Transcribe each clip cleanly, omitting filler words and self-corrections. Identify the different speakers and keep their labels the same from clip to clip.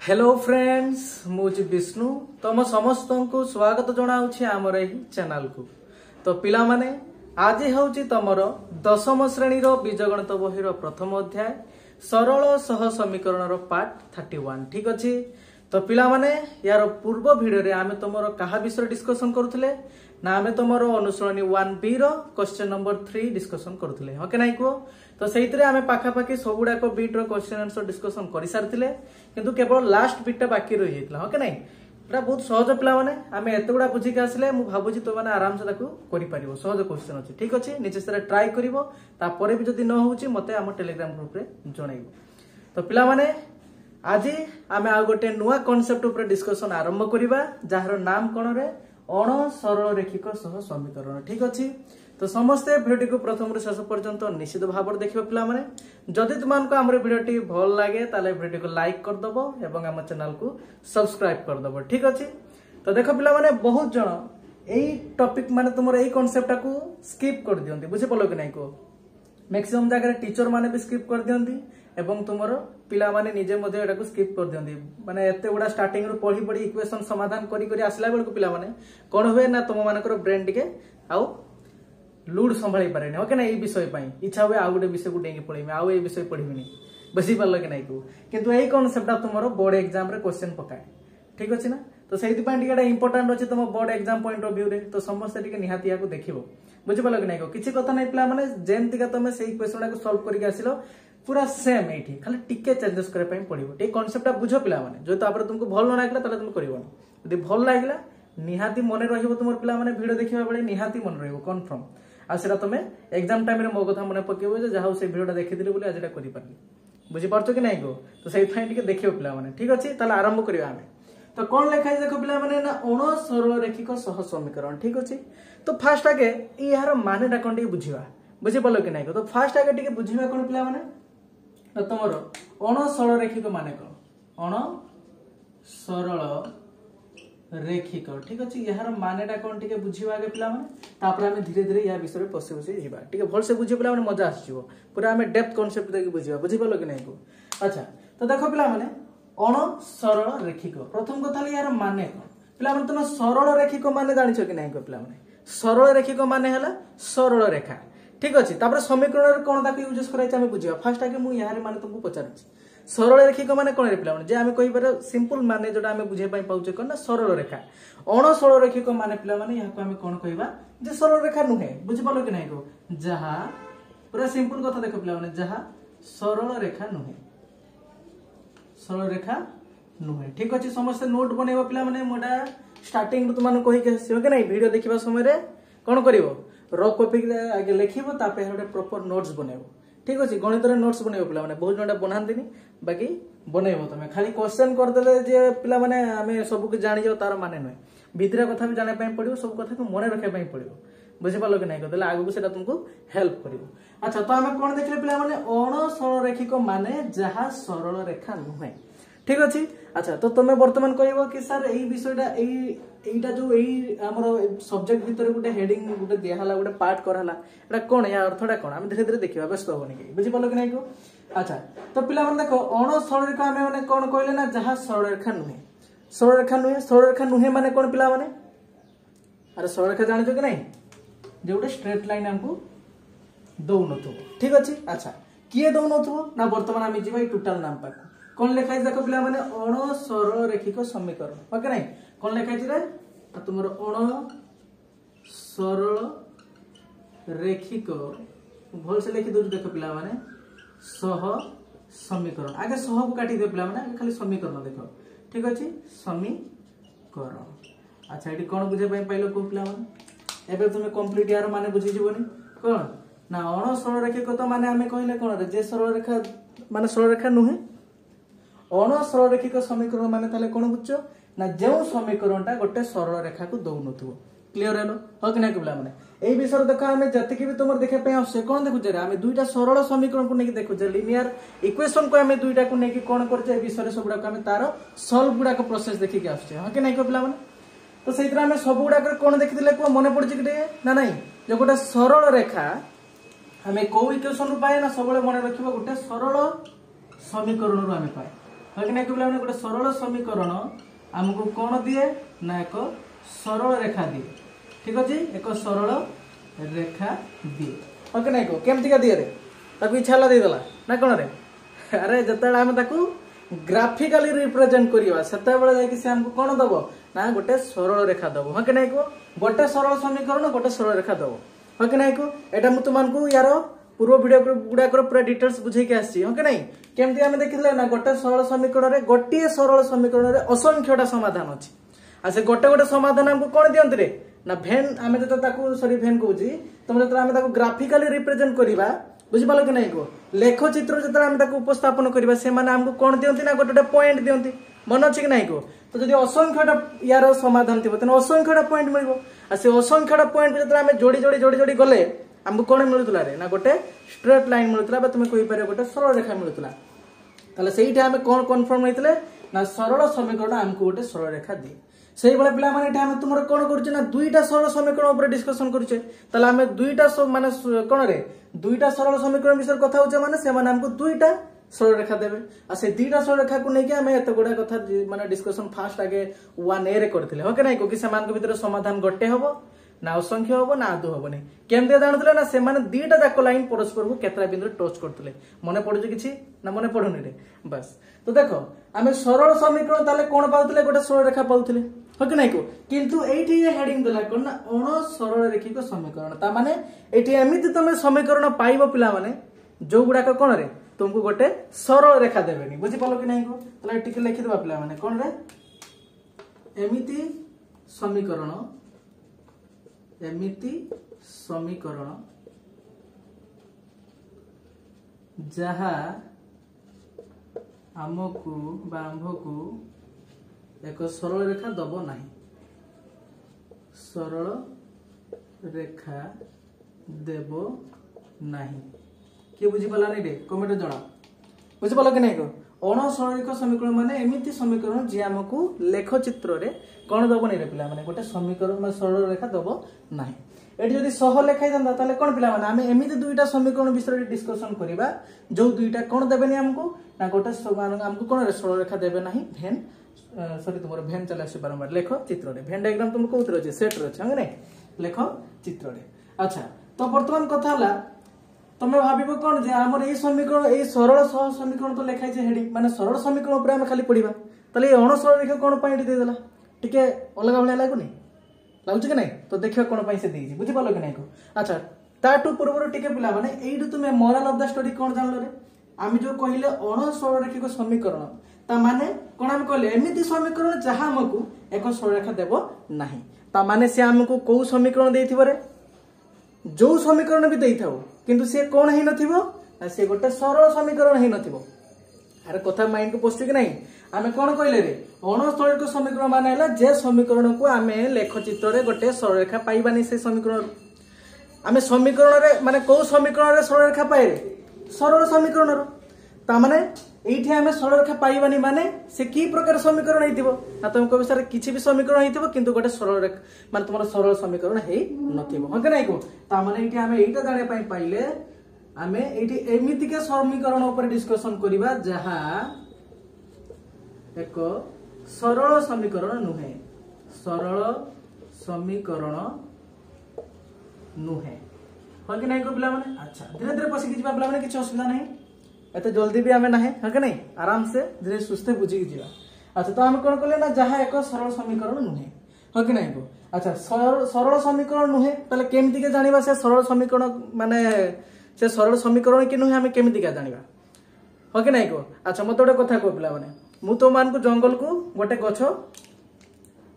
Speaker 1: Hello friends मुझे विष्णु तुम समस्त को स्वागत जनाऊँ आमर यही चैनल को। तो पिला माने आज हूँ तुमर दशम श्रेणी बीजगणित बही प्रथम अध्याय सरल सह समीकरण पार्ट 31 ठीक अच्छे। तो पिला माने यार पूर्व भिडियो रे आमे तुमर कहा विषय डिस्कशन करुले ना आमे तुमर अनुसरणी 1B क्वेश्चन नंबर 3 डिस्कशन करुले हाँ के नाई कह। तो से आमे पाखापाखि सबुड़ाक बीट क्वेश्चन आंसर डिस्कशन कर सारी किंतु केवल लास्ट बीटा बाकी रही जाता हाँ के नाई। एटा बहुत सहज पिला माने आमे एत गुड़ा बुझिक आसिले मु भाबुची तो माने आराम से ताकू करि परिबो सहज क्वेश्चन अछि ठीक अछि निचे सेरा ट्राई करिवो तापरे भी जदी न होउची मते हम टेलीग्राम ग्रुप रे जणाइबो। तो पिला माने आज आमे आ गोटे नुवा कांसेप्ट ऊपर डिस्कशन आरंभ करिबा जहार नाम कोन रे अण सरल रेखिक सह समीकरण ठीक अछि। तो समस्ते भिडियो को प्रथम रु शेष पर्यंत निश्चित भाव देखिए पिला माने जदि तुमको आम भिडियोटी भल लगे ताले भिडियो को लाइक कर दबो एवं आम चैनल को सब्सक्राइब कर दबो ठीक अछि। तो देखो पिला माने बहुत जण एई टॉपिक माने तुमर एई कांसेप्ट को स्किप कर दियंती बुझि पलो कि नै को मैक्सिमम जगह टीचर माने भी स्किप कर दियंती एवं तुमर पिला माने निजे मध्ये एटा को स्किप कर दियंती माने एते गुडा स्टार्टिंग रो पढी पढी इक्वेशन समाधान करी करी आसला बेल को पिला माने कोन होय ना तुम मानकर ब्रेन टिके आउ लूड संभाई पारे ओके ना विषय पाई इच्छा हुए आउ गोटे विषय को डेंगी पढ़ेमी आउ ए विषय पढ़ी बुझी पार्ल कि नहीं किंतु यही कॉन्सेप्ट तुम बोर्ड एग्जाम रे क्वेश्चन पकाए ठीक अच्छे ना। तो से इंपोर्टाट अच्छे तुम board exam point of view रे तो समस्त निहाती या देखो बुझी पार्ल कि नहीं किसी कथा नहीं पिला माने जेमतिका तुम से क्वेश्चन को सॉल्व करके आसिलो पूरा सेम एठी खाली टिके चेंजेस करे पई पड़िबो ठीक कांसेप्ट बुझो पिला माने जो तापर तुमको भल न लागला तले तुम करबो यदि भल लागला निहाती मन रहिबो तुमर पिला माने वीडियो देखिबा बेले निहाती मन रहिबो कंफर्म आसरा तुम एग्जाम टाइम रे मो कथा मन पकेबो जे जहां से वीडियोटा देखिदिले बोले आज एटा करि पारली बुझी पारछो कि नहीं को। तो सेहि थाई टिके देखियो पिला माने ठीक अछि ताले आरंभ करियो आमे। तो कोन लेखा है देखो पिला माने ना अण सरल रेखिक सह समीकरण ठीक अछि। तो फास्ट आगे ई यार मानेटा कोन टिके बुझिबा बुझी पालो कि नहीं को। तो फास्ट आगे टिके बुझिबा कोन पिला माने तो तुमरो अण सरल रेखिक माने कोन अण सरल रेखिक ठीक अच्छे यार मानेटा कौन टिके बुझिबा आगे पिला माने तापर हमें धीरे धीरे या विषय रे पसे पसे जिबा ठीक भल से बुझियो पिला माने मजा आसीबो पूरा हमें डेप्थ कांसेप्ट देखि बुझिबा बुझि पालो कि नहीं को। अच्छा तो देखो पिला माने अण सरल रेखिक प्रथम कथा यार माने कोन पिला माने तुम सरल रेखिक माने जानिछो कि नहीं को पिला माने सरल रेखिक माने हला सरल रेखा ठीक अच्छे। तापर समीकरण रे कोन ताकि यूज कराइ हमें बुझिबा फास्ट आगे मु यार माने तुमको पचारछि सरल रेखिक माने कोन रे पिला माने जे हमें कहि पारे सिंपल माने जोटा हमें बुझे पई पाउचे कोन ना सरल रेखा अण सरल रेखिक माने पिला माने यहाँ को हमें कोन कहबा जे सरल रेखा नुहे बुझि पालो कि नहीं को जहा पूरा सिंपल कथा देखो पिला माने जहा सरल रेखा नुहे ठीक अछि। समस्त नोट बनेबो पिला माने मोडा स्टार्टिंग तुम कहि के हसियो कि नहीं वीडियो देखिबा समय रे कोन करिवो रफ कॉपी रे आगे लिखिबो तापे हेडे प्रॉपर नोट्स बनेबो ठीक अच्छे। गणित नोट्स बनइबो पिला माने बहुत जणा बनांतिनी बाकी बनइबो तमे खाली क्वेश्चन कर देले जे पिला माने हमें सब कुछ जानि जाओ तार माने नै भीतर कथा भी जाने पई पड़िबो सब कथा को मने रखे पई पड़िबो बुझि पालो कि नहीं कहले आगु को सेटा तुमको हेल्प करिवो। अच्छा तो हमें कोन देखले पिला माने अण सरल रेखिक माने जहा सरल रेखा नुहे ठीक अच्छे। अच्छा तो तुम वर्तमान कहबो कि सर एई विषयटा एईटा जो एई हमर सब्जेक्ट भीतर गोटे हेडिंग गोटे दिया हला गोटे पार्ट करहला एटा कोन या अर्थटा कोन हम धीरे धीरे देखिबा व्यस्त होबनी कि बुझि पालो कि नहीं को। अच्छा तो पिला माने देखो अण सरल रेखा हमें माने कोन कहले ना जहा सरल रेखा नुहे माने कोन पिला माने अरे सरल रेखा जानिछो कि नहीं जे गोटे स्ट्रेट लाइन हमको दउ नथु ठीक अछि। अच्छा किए दउ नथु ना वर्तमान हम जिबा टोटल नाम पाक कोन लेखा है देखो पिला माने अण सरल रेखिक समीकरण ओके नहीं कोन लेखा है रे तुमर अण सरल रेखिक भल से लिखि दउ देखो पिला माने सह समीकरण आगे सह को काटी दे पिला माने खाली समीकरण देखो ठीक अछि समीकरण। अच्छा एटी कोन बुझे पई पाइलो को पिला माने एबे तुमे कंप्लीट यार माने बुझि जीवनी कोन ना अण सरल रेखिक तो माने हमें कहले कोन रे जे सरल रेखा माने सरल रेखा नुहे अण सरल रेखिक समीकरण माने ताले कोन बुझछो ना जे समीकरणटा गोटे सरल रेखा को दउ नथु क्लियर हेलो हो कि नै पिला माने एई विषय देखो हमें जति भी तुमर देखे पे आसे कोन देखु जे हमें दुईटा सरल समीकरण को नेकी देखु जे लिनियर इक्वेशन को हमें दुईटा को नेकी कोन करजे ए विषय सब गुडा को हमें तारो सॉल्व गुडा को प्रोसेस देखि के आसे हो कि नै पिला माने। तो सेइतरा हमें सब गुडा कोन देखिदिले को मने पड़छि कि ना नहीं जे गोटे सरल रेखा हमें को इक्वेशन रु पाए ना सबले मने रखिबो गोटे सरल समीकरण रु हमें पाए कि नहीं पिलाने गोटे सरल समीकरण आमको कौन दिए ना एक सरल रेखा दिए ठीक अच्छे एक सरल रेखा दिए हाँ कि नहीं केमती दिए रे इच्छा देदेला ना कौन रे अरे जिते आम ग्राफिकाली रिप्रेजेंट करवा से आमको कौन दब ना गोटे सरल रेखा दब हाँ कि नहीं गोटे सरल समीकरण गोटे सरल रेखा दब हाँ कि नहीं एटा मु तुमको यार पूर्व वीडियो गुड़ाक पूरा डिटेल्स बुझे आसी हाँ कि नहीं केमती आम देखिले ना गोटे सरल समीकरण में गोटे सरल समीकरण में असंख्यटा समाधान अच्छी आ से गोटे गोटे समाधान आमको कौन दियंती रे ना भेन आम जो सॉरी भेन कहूँ तुम जो आम ग्राफिकाली रिप्रेजेंट करवा बुझिपाल कि नहीं लेख चित्र जो उपस्थापन करवा से आमको कौन दियंती ना गोटे पॉइंट दियंती मन अच्छे कि नहीं तो जब असंख्यटा यार समाधान थी तेना असंख्यटा पॉइंट मिल से असंख्यटा पॉइंट जो आम जोड़ी जोड़ी जोड़ी जोड़ी गले आमको कौन मिलूला रे ना गोटे स्ट्रेट लाइन मिलूला तुम कहीपर गोटे सरल रेखा मिलूला ताले सेठी आम कौन कन्फर्म होते ना सरल समीकरण आमको गोटे सरल रेखा दिए से भाई पिला माने तुम कौन करुचे ना दुईटा सरल समीकरण ऊपर डिस्कशन करुचे ताले आम दुईटा माने कौन रे दुईटा सरल समीकरण विषय कथा होचे माने से माने हमको दुईटा सरल रेखा देबे आ से दुईटा सरल रेखा को लेके आम एत गुडा कथा माने डिस्कशन फास्ट आगे 1A रे करथिले हो के नै को कि से मान के भीतर समाधान गट्टे हबो ना असंख्य हबो ना आदु हबोनी केमते जानथले ना से माने दुईटा जाक लाइन परस्पर को केतरा बिंदु टच करथले मने पडुजे किछि ना मने पडुनी रे बस तो देखो आम सरल समीकरण ताले कोन पाउथले गोटे सरल रेखा पाउथले हो कि नहीं किंतु एठी ये हेडिंग देला कोन ना अण सरल रेखिक समीकरण ता माने एठी एमिति तमे समीकरण पाइबो पिला माने जो गुडा को कोन रे तुमको गोटे सरल रेखा देबेनी बुझि पालो कि नहीं को तले टिके लिखि देबा पिला माने कोन रे एमिति समीकरण जहा आमको बा आंभको एक सरल रेखा दब नहीं सरल रेखा देव नहीं किए बुझीपाला नहीं रे कमेंट जना बुझीपाल कि नहीं अण सरलिक समीकरण माने एमिति समीकरण जी आमको लेख चित्र रे कौन दब नहीं रे पिला माने गोटे समीकरण में सरल रेखा दब नहीं एटी जदि सह लेखाई था ताले कौन पिला माने आमे एमिति दुईटा समीकरण विषय डिस्कशन करिबा जो दुईटा कौन देबेनी हमको ना गोटे हमको कौन रे सरल रेखा देबे नहीं भेन सॉरी तुमर भेन चला से बारंबार लेख चित्र रे भेन डायग्राम तुम कोउत रहचे सेट रहचे हंगे नै लेख चित्र रे अच्छा तो वर्तमान कथा हला तमे भाबिबो कोन जे हमर ए समीकरण ए सरल सह समीकरण तो लेखाई जे हेडिंग माने सरल समीकरण ऊपर हम खाली पढिबा तले अण सरल रेखा कोन पॉइंट दे देला टिके अलगा भले लागुनी लागुछ कि नहीं तो देखियो कोन पई से देई बुझि पालो कि नहीं को अच्छा ताटू पूर्व टिके पिला माने एइडू तुमे मोरल ऑफ द स्टोरी कोन जानलो रे आमी जो कहिले अण सरल रेखिक समीकरण ता माने कोन हम कहले एमिति समीकरण जहा हमकु एक सरल रेखा देबो नाही ता माने से हमकु को समीकरण देइथिबो रे जो समीकरण भी देइथाओ किंतु से कोन हे नथिबो से गोटे सरल समीकरण हे नथिबो अरे कथा माइंड को पोस्ट कि नहीं आमे कोन कहले रे अण सरल समीकरण माने हला जे समीकरण को आमे लेख चित्र रे गोटे सरल रेखा पाइबानी से समीकरण आमे समीकरण रे माने को समीकरण रे सरल रेखा पाए रे सरल समीकरण रो ता माने एठी आमे सरल रेखा पाइबानी माने से की प्रकार समीकरण हेतिबो ना तुम को विषय किछि भी समीकरण हेतिबो किंतु गोटे सरल रेखा माने तुमर सरल समीकरण हे नथिबो हके नै को ता माने एठी आमे एटा जाने पई पाइले आमे एठी एमिति के समीकरण ऊपर डिस्कशन करिबा जहा एक सरल समीकरण नुहे सरल समीकरण नुहे हके नै को पिला माने अच्छा धीरे धीरे पसी कि पिला माने किछ असुविधा नहीं एते जल्दी भी आमे नाही हके नहीं आराम से धीरे सुस्ते बुझी जिया अच्छा तो हम कोन करले ना जहा एक सरल समीकरण नुहे हके नहीं को अच्छा सरल समीकरण नुहे तले केमिति के जानिबा से सरल समीकरण माने से सरल समीकरण कि नुहे हमें केमिति का जानिबा हके नहीं को अच्छा मते गोटे कथा को पिला माने मु तो मान को जंगल को गोटे गछ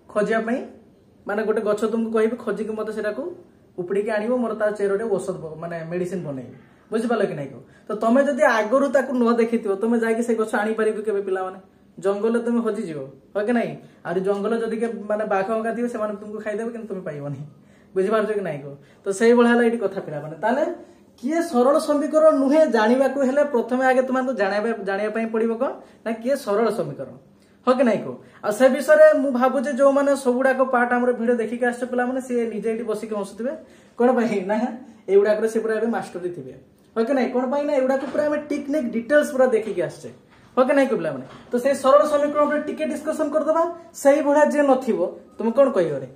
Speaker 1: खोजिया पई माने गोटे गछ तुमको कहबी खोजी के मते सेटा को उपड़ी के आनिबो मोर ता चेरोडे औषध माने मेडिसिन बनेबी बुझि पालो कि नहीं को तो तमे जदी आगरु ताकू न देखिथिबो तमे जाके से गछ आनी परिबो केबे पिला माने जंगल तमे हजि जिवो हो कि नहीं आ जंगल जदी के माने बाघ होगा थिबे से माने तुमको खाइ देबे किंतु तुमे पाइबो नहीं बुझि पारछो कि नहीं को तो सेही बळा हला एठी कथा पिला माने ताले किए सरल समीकरण नुहे जानिबा को हेले प्रथमे आगे तुमको जानिबा पई पड़िबो कोन ना किए सरल समीकरण हो कि नहीं को आ से विषय मु भाबु जे जो माने सबुडा को पार्ट हमर वीडियो देखि के आछे पिला माने से निजे एठी बसी के हसुथिबे कोन पई ना एउडा करे से पूरा मास्टरी थिबे हो कि नहीं कोन पई ना एउडा को पूरा हम टेक्निक डिटेल्स पूरा देखि के आछे ओके नहीं पे मैंने तो से सरल समीकरण टिके डिस्कसन करदबा सही भलिया जे नथिबो तुम कोन कहियो रे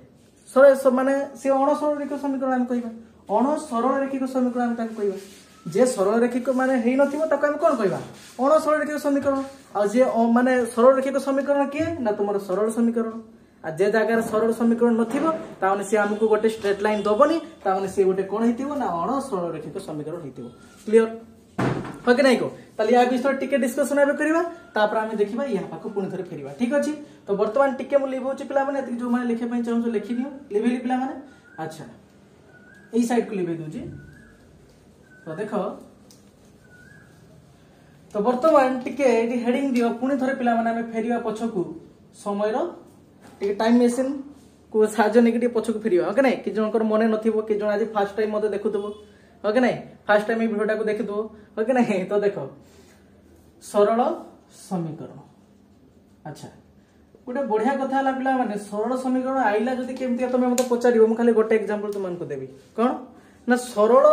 Speaker 1: सरल माने से अण सरल रेखिक समीकरण हम कहबा अण सरल रेखिक समीकरण हम ताको कहबा जे सरल रेखिक माने हेई नथिबो ताको हम कोन कहबा अण सरल रेखिक समीकरण आ जे माने सरल रेखिक समीकरण के ना तुमर सरल समीकरण आ जे जगह सरल समीकरण नथिबो ताने से हमको गोटे स्ट्रेट लाइन दबनी ताने से गोटे कोन हेतिबो ना अण सरल रेखिक समीकरण हेतिबो क्लियर ओके नहीं को ताली या विषय टिके डिस्कशन एबे करबा तापर हम देखिबा या पाको पुनी थरे फेरिबा ठीक अछि तो वर्तमान टिके मु लिबो छि पिला माने एति जो माने लिखे पई चाहू लिखि दियो लिबेली पिला माने अच्छा ई साइड को लिबे दूजी तो देखो तो वर्तमान टिके एटी हेडिंग दियो पुनी थरे पिला माने हम फेरिबा पछकू समय रो टिके टाइम मशीन को साजो नेगेटिव पछकू फेरिबा ओके नहीं कि जनकर मने नथिबो कि जण आज फर्स्ट टाइम मते देखुतबो ओके नहीं फर्स्ट टाइम भिडियो को देखि दो ओके नहीं तो देखो सरल समीकरण अच्छा गोटे बढ़िया कथा हला पिला माने सरल समीकरण आइला जदी केमती तमे मते पचारिबो म खाली गोटे एग्जांपल तुमन को देबी कोन ना सरल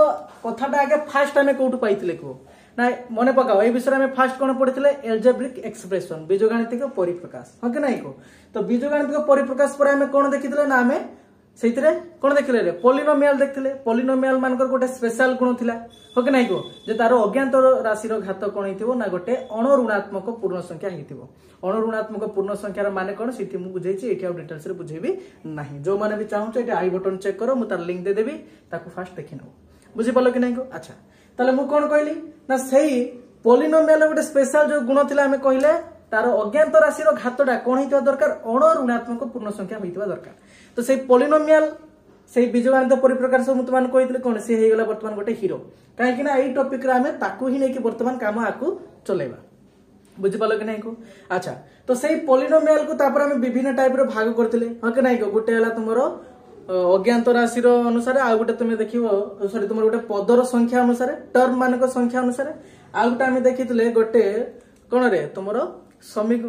Speaker 1: कथाटा आगे फर्स्ट टाइम कोठु पाइतिले को ना मने पकाओ ए विषय में फर्स्ट कोन पढितिले एल्जेब्रिक एक्सप्रेशन बीजगणितिक परिप्रकाश ओके नहीं को तो बीजगणितिक परिप्रकाश पर हमें कोन देखितिले ना हमें सेइतरे कोन देखिले रे पॉलिनोमियल देखिले पॉलिनोमियल मानकर गोटे स्पेशल गुण थिला ओके नाही को जे तारो अज्ञात राशि रो घात कोन हिथिबो ना गोटे अणुऋणात्मक पूर्ण संख्या हिथिबो अणुऋणात्मक पूर्ण संख्या रो माने कोन सिथि मु बुझै छी एठी आ डिटेल्स रे बुझेबी नाही जो माने भी चाहू एठी आई बटन चेक करो मु तार लिंक दे देबी ताको फास्ट देखि नबो बुझि पलो कि नाही को अच्छा ताले मु कोन कहली ना सेही पॉलिनोमियल गोटे स्पेशल जो गुण थिला हमें कहिले तार अज्ञात राशि रो घातडा कोन हिथिबा दरकार अणुऋणात्मक पूर्ण संख्या हिथिबा दरकार तो से पॉलिनोमियल से बीजगणित परिप्रकार सब मुतमान कहितले कोन से हे गेला वर्तमान गोटे हीरो काहे कि ना एई टॉपिक रे हमें ताकू ही नै कि वर्तमान काम आकू चलेबा बुझि पालो कि नै को अच्छा तो सेही पॉलिनोमियल को तापर हमें विभिन्न टाइप रो भाग करथिले ह कि नै को गोटे हला तुमरो अज्ञात राशि रो अनुसार आ गोटे तुमे देखिबो सॉरी तुमरो गोटे पदर संख्या अनुसार टर्म मानक संख्या अनुसार आ गोटे हमें देखितले गोटे कोन रे तुमरो समीक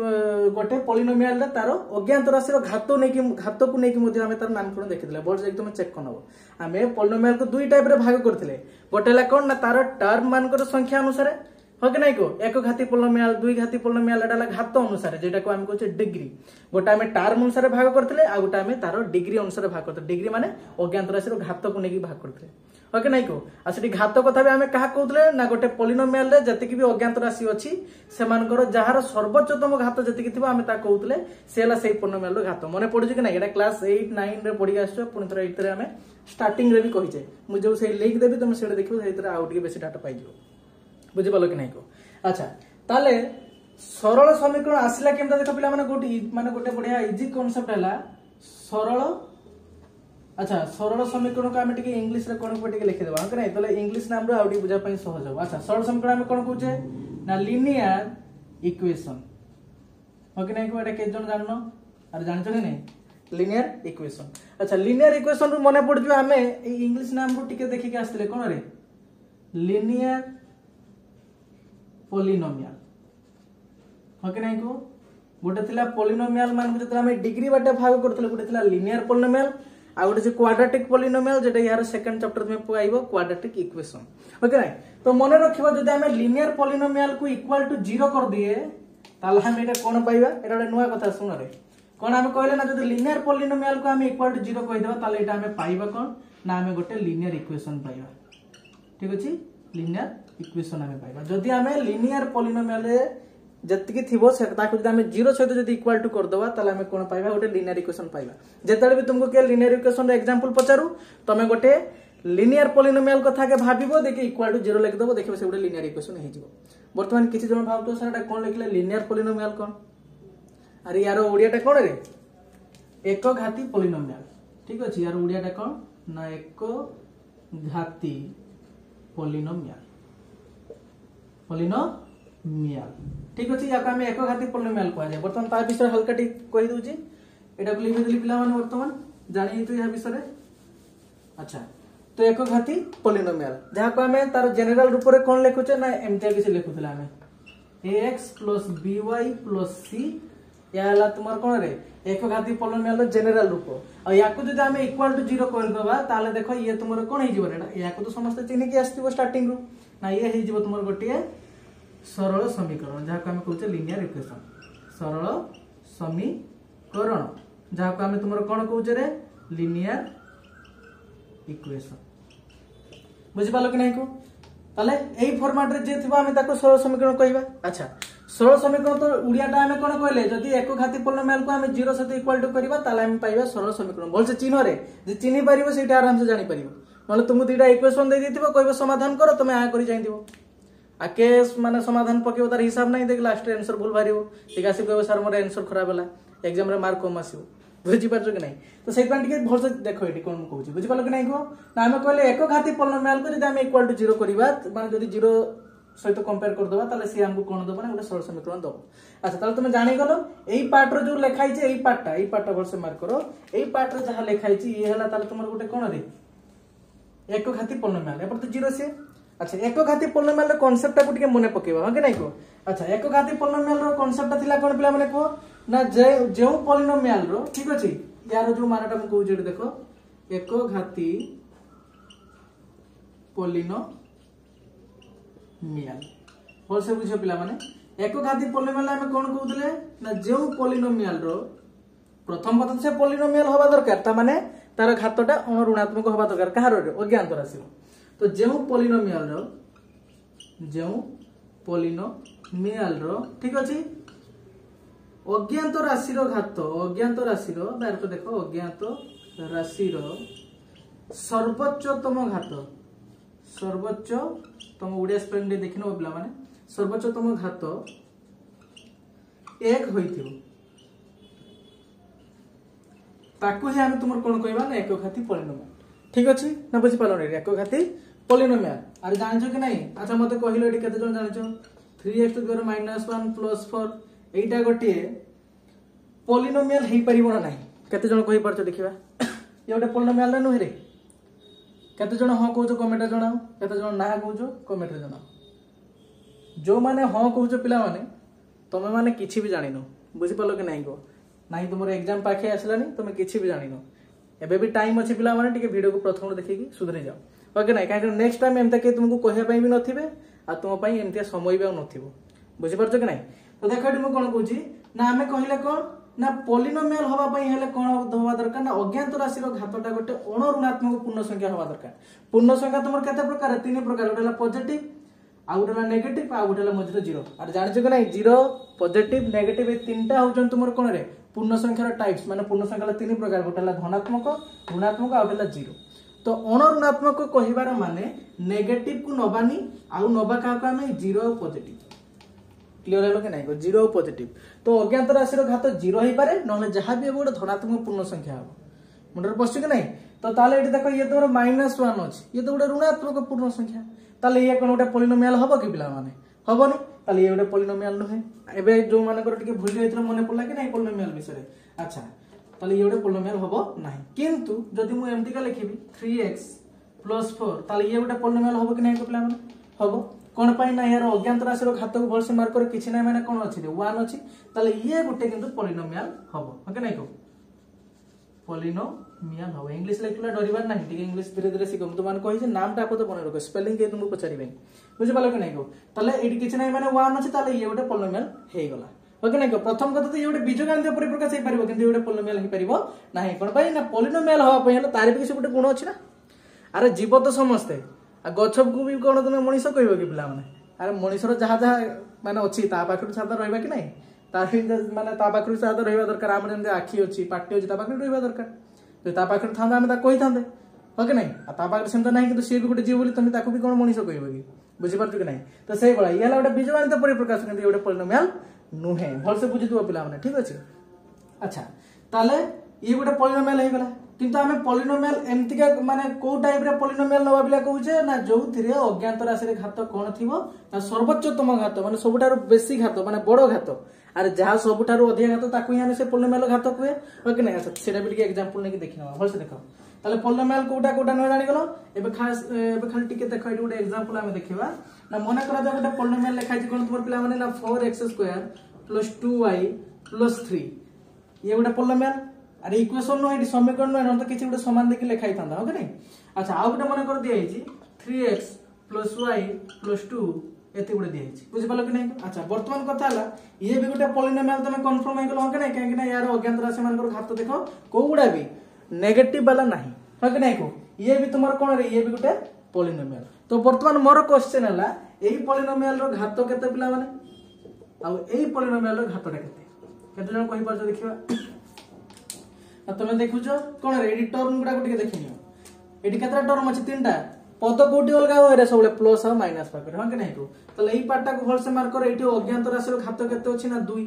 Speaker 1: गोटे पॉलिनोमियल रे तारो अज्ञात राशि रो घात को नेकी मध्ये हमें तार नामकरण देखितले बोर्ड जे तुम चेक करनबो हमें पॉलिनोमियल को दुई टाइप रे भाग करथिले गोटे ला कोन ना तारो टर्म मानकर संख्या अनुसार हो कि नहीं को एक घाती पॉलिनोमियल दुई घाती पॉलिनोमियल एटा ला घात अनुसार जेटा को हम कहछे डिग्री गोटे हमें टर्म अनुसार भाग करथिले आ गोटे हमें तारो डिग्री अनुसार भाग करथिले डिग्री माने अज्ञात राशि रो घात को नेकी भाग करथिले ओके नहीं को आसेठी घात कथा भी हमें कहा कहउतले ना गोटे पॉलिनोमियल रे जति भी अज्ञात राशि अछि से मानकर जहार सर्वोच्चतम घात जति थिबो हमें ता कहउतले सेला सेही पॉलिनोमियल रो घात मने पडुछि कि ना एटा क्लास 8 9 रे पढि आछो पुनी थरा 8 रे हमें स्टार्टिंग रे भी कहिजे मु जो से लिंक देबी तुम सेडा देखिबो सेहितरे आउ टिके बेसी डाटा पाइ जिवो बुझि पालो कि नहीं को अच्छा ताले सरल समीकरण आसिला केमता देखो पिला माने गोटे बढ़िया इजी कांसेप्ट हला सरल अच्छा सरल समीकरण को हम टिके इंग्लिश रे कोन को टिके लिखि देबा हम नहीं तले इंग्लिश नाम रो आउडी बुझा पई सहज हो अच्छा सरल समीकरण हम कोन कहूचे ना लिनियर इक्वेशन ओके नहीं को एटा के जन जाननो अरे जानछो कि नहीं लिनियर इक्वेशन अच्छा लिनियर इक्वेशन रो मने पड़ जो हमें ए इंग्लिश नाम रो टिके देखि के आस्तिले कोन रे लिनियर पॉलिनोमियल ओके नहीं को गोटे थिला पॉलिनोमियल मान जते हमें डिग्री बाटे भाग करथले गोटे थिला लिनियर पॉलिनोमियल आ गोटे क्वाड्रेटिक पॉलिनोमियल जेटा यार सेकंड चैप्टर में पाइबो क्वाड्रेटिक इक्वेशन ओके नहीं तो मने रखिबो जदि हमें लिनियर पॉलिनोमियल को इक्वल टू 0 कर दिए ताले हम एटा कोन पाइबा एटा गोटे नुवा कथा सुन रे कोन हम कहले ना जदि लिनियर पॉलिनोमियल को हम इक्वल टू 0 कहि देबा ताले एटा हमें पाइबा कोन ना हमें गोटे लिनियर इक्वेशन पाइबा ठीक अछि लिनियर इक्वेशन हमें पाइबा जदि हमें लिनियर पॉलिनोमियल जति थिबो से ताकू जदि हमें 0 सहित जदि इक्वल टू कर दबा ताले हमें कोन पाइबा गोटे लिनियर इक्वेशन पाइबा जेतले भी तुमको के लिनियर इक्वेशन रे एग्जांपल पचारू तमे गोटे लिनियर पॉलिनोमियल कथा के भाबिबो देखि इक्वल टू 0 लिख दबो देखिबो से गोटे लिनियर इक्वेशन हे जिवो वर्तमान किछि जन भाबतो सर एटा कोन लिखले लिनियर पॉलिनोमियल कोन अरे यार ओडियाटा कोन रे एक घाती पॉलिनोमियल ठीक अछि यार ओडियाटा कोन ना एक घाती पॉलिनोमियल ठीक अछि याका हम एक घाती पॉलिनोमियल को जाय वर्तमान ता विषय हल्का टी कहि दउची एटा लिखि देली पिला माने वर्तमान जानि तो या विषय अच्छा तो एक घाती पॉलिनोमियल जहा को हमें तार जनरल रूप रे कोन लिखुचे ना एमते किछ लिखुतला हमें ax + by + c याला तुमार कोन रे एक घाती पॉलिनोमियल रो जनरल रूप आ याको जदि हमें इक्वल टू 0 कर दबा ताले देखो ये तुमार कोन हे जिवो एटा याको तो समस्त चिन्ह के आस्तिबो स्टार्टिंग रो ना ये हे जिवो तुमार गोटिए सरल समीकरण जहाँ आम कहे लिनियर इक्वेशन सरल समीकरण जहाँ आम तुम कौन कौचे रे लिनियर इक्वेशन बुझिपाल कि नहीं को ताले एई फॉर्मेट रे जे थिबा हमें ताको सरल समीकरण कहबा। अच्छा सरल समीकरण तो उड़ियाटा हमें कौन कहले जदि एक घाती पॉलिनोमियल को हमें 0 सहित इक्वल टू करबा ताले हम पाइबा सरल समीकरण बोल से चिन्ह रे जे चिन्हि परिबो सेटा आराम से जानि परिबो नले तुमको दुईटा इक्वेशन दे देथिबो कहबो समाधान करो तुम आ करी जाइदिबो आ केस माने समाधान पकेबो तार हिसाब नहीं देख लास्ट आंसर भूल बारिबो ठीक आसी कहबो सर मोर आंसर खराब होला एग्जाम रे मार्क कम आसीबो बुझी पारछो कि नहीं तो सेइ पान टिके भल से देखो एटी कोन कहूची बुझी पालो कि नहीं को ना हम कहले एक घाती पॉलिनोमियल को जदि हम इक्वल टू 0 करबा माने जदि 0 सहित कंपेयर कर दबा ताले सी हमको कोन दबो ना गोटे सरल समीकरण दबो। अच्छा ताले तुम जानि गलो एई पार्ट रो जो लिखाई छे एई पार्ट भल से मार्क करो एई पार्ट रो जहां लिखाई छे ये हला ताले तुमर गोटे कोन रे एक घाती पॉलिनोमियल एपर तो 0 से। अच्छा एक घाती पॉलिनोमियल रो कांसेप्ट को टिके मने पकेबा हां कि नहीं को। अच्छा एक घाती पॉलिनोमियल रो कांसेप्ट थिला कोन पिला माने को ना जे पॉलिनोमियल रो ठीक अछि यार जो मानटा हम कहू जे देखो एक घाती पॉलिनोमियल भल से बुझियो पिला माने एक घाती पॉलिनोमियल हम कोन कहउतले ना जे पॉलिनोमियल रो प्रथम कथा से पॉलिनोमियल होबा दरकार ता माने तार घातटा अणुऋणात्मक होबा दरकार कहार रे अज्ञात राशि तो जे पॉलिनोमियल रो ठीक अछि अज्ञात राशि घात अज्ञात राशि डायरेक्ट देखो अज्ञात राशि सर्वोच्चतम घात सर्वोच्चतम ओडिया स्पेलिंग दे देखिनो पिला माने सर्वोच्चतम घात एक होइथिबो ताकू ही हम तुमर कोन कहबा ना एक घाती पॉलिनोमियल ठीक अछि ना बुझि पालो रे एक घाती पॉलिनोमियल अरे जानछो कि नहीं। अच्छा मते कहिलो एटी केते जन जानछो 3x टू द -1 + 4 एटा गोटे पॉलिनोमियल हेई परिबो ना नहीं केते जन कहि परछ देखिबा ये गोटे पॉलिनोमियल ना नुहे रे केते जन हां कहउछो कमेंट रे जणाओ केते जन ना कहउछो कमेंट रे जणाओ जो माने हां कहउछो पिला माने तमे माने किछि भी जानिनो बुझि पालो कि नहीं को नहीं तुमर एग्जाम पाखे आसलानी तुम किछि भी जानिनो एबे भी टाइम अछि पिला माने टिके वीडियो को प्रथम देखि कि सुधरे जाओ ओके नहीं काहे नेक्स्ट टाइम एमता के तुमको कहया पई भी नथिबे आ तुम पई एमतिया समय भी नथिबो बुझि परछ कि नहीं। तो देखो एटी म कोन कहूची ना हमें कहिले कोन ना पॉलिनोमियल होबा पई हेले कोन होबा दरकार ना अज्ञात राशि रो घातटा गोटे अणुऋणात्मक पूर्ण संख्या होबा दरकार। पूर्ण संख्या तुमर केते प्रकार तीन प्रकार गोटेला पॉजिटिव आ गोटेला नेगेटिव आ गोटेला मझिरो जीरो अरे जानछ कि नहीं जीरो पॉजिटिव नेगेटिव ए तीनटा होजन तुमर कोन रे पूर्ण संख्यार टाइप्स माने पूर्ण संख्याला तीन प्रकार गोटेला धनात्मक ऋणात्मक आ गोटेला जीरो। तो अणुऋणात्मक कहिबार माने नेगेटिव को नबानी आ नबा का को हमें जीरो और पॉजिटिव क्लियर हेलो कि नहीं जीरो और पॉजिटिव। तो अज्ञात राशि रो घात जीरो हे पारे नले जहां भी गोटे धनात्मक पूर्ण संख्या हो मुंडर पछी कि नहीं। तो ताले एटी देखो ये तोर -1 अछि ये तो गोटे ऋणात्मक पूर्ण संख्या ताले ये कोन गोटे पॉलिनोमियल हबो कि पिला माने हबोनी ताले ये गोटे पॉलिनोमियल नुहे एबे जो मानकर टिके भूल जाइतरो मने पड़ला कि नहीं पॉलिनोमियल विषय। अच्छा ताले ये गोटे पॉलिनोमियल हबो नाही किंतु जदि मु एमटी का लिखिबी 3x + 4 ताले ये गोटे पॉलिनोमियल हबो कि नहीं को पिला माने हबो कोन पाई ना यार अज्ञात राशि रो घात को भल से मार्क कर किछि नै माने कोन अछि 1 अछि ताले ये गोटे किंतु पॉलिनोमियल हबो ओके नहीं को पॉलिनोमियल हबो। इंग्लिश लेखला डरिबार नाही ठीक इंग्लिश धीरे धीरे सिकम तो मान कहि जे नाम टा पते बने रखो स्पेलिंग के तुमको पचारिबे बुझि पालो कि नहीं को ताले एडी किछि नै माने 1 अछि ताले ये गोटे पॉलिनोमियल हे गला ओके नहीं को। प्रथम कथा तो ये गोटे बीजगणित परिप्रकाश हे परिबो किंतु ये गोटे पॉलिनोमियल हे परिबो नाही कोन पाई ना पॉलिनोमियल हवा पई हला तार भी किछि गोटे गुण अछि ना अरे जीव तो समस्ते आ गछब को भी कोन तुमे मनीष कहबो कि पिला माने अरे मनीष रो जहा जहा माने अछि ता पाखरु सादा रहबा कि नहीं तार माने ता पाखरु सादा रहबा दरकार हमर जेंते आखी अछि पाटी अछि ता पाखरु रहबा दरकार तो ता पाखरु थांदा हम ता कहि थांदे ओके नहीं आ ता पाखरु सेंता नहीं किंतु से भी गोटे जीव बोली तुमे ताकू भी कोन मनीष कहबो कि बुझि परछु कि नहीं। तो सेही बळा ये हला गोटे बीजगणित परिप्रकाश किंतु गोटे पॉलिनोमियल नुहे भल से बुझि दिबो पिला माने ठीक अछि। अच्छा ताले ये गोटे पॉलिनोमियल हे गला किंतु हमें पॉलिनोमियल एमती का माने को टाइप रे पॉलिनोमियल नवा बिला कहूचे ना जो थिरे अज्ञात राशि रे घात कोन थिबो ना सर्वोच्चतम घात माने सबुठारो बेसी घात माने बडो घात अरे जहा सबुठारो अधिक घात ताकू याने से पॉलिनोमियल घात कुए ओके नहीं। अच्छा सेटा भी के एग्जांपल नेकी देखिना भल से देखो ताले पॉलिनोमियल कोटा कोटा न जानि गलो एबे खाली टिके देखो एटी गोटे एग्जांपल हम देखिबा ना मने करा जा गोटे पॉलिनोमियल लिखाइ छै कोन तुमर पिला माने ना 4x² + 2y + 3 ये गोटे पॉलिनोमियल अरे इक्वेशन नो एटी समीकरण नो तो किछि गोटे समान देखि लिखाइ थांदा ओके नहीं। अच्छा आ गोटे मने कर दिया हिची 3x प्लस y प्लस 2 एते गुडे दिया छै बुझि पालो कि नै। अच्छा वर्तमान कथा हला ये भी गुटे पॉलिनोमियल तमे कंफर्म हो गेलो हो कि नै काहे कि ना यार अज्ञात राशि मानकर घात देखो को गुडा भी नेगेटिव वाला नाही हो कि नै को ये भी तुमर कोन रे ये भी गुटे पॉलिनोमियल। तो वर्तमान मोर क्वेश्चन हला एही पॉलिनोमियल रो घात केते पिला माने आ एही पॉलिनोमियल रो घातटा केते जण कहि परछ देखिबा। आ तमे देखुछो कोन रे एडी टर्म गुडा गुटे देखिनियो एडी केतरा टर्म अछि तीनटा पद कोटी अलगा होरे सबले प्लस और माइनस पाकर हां कि नै को तले एही पार्टटा को भल से मार्क करो एठी अज्ञात राशि रो घात केते अछि ना 2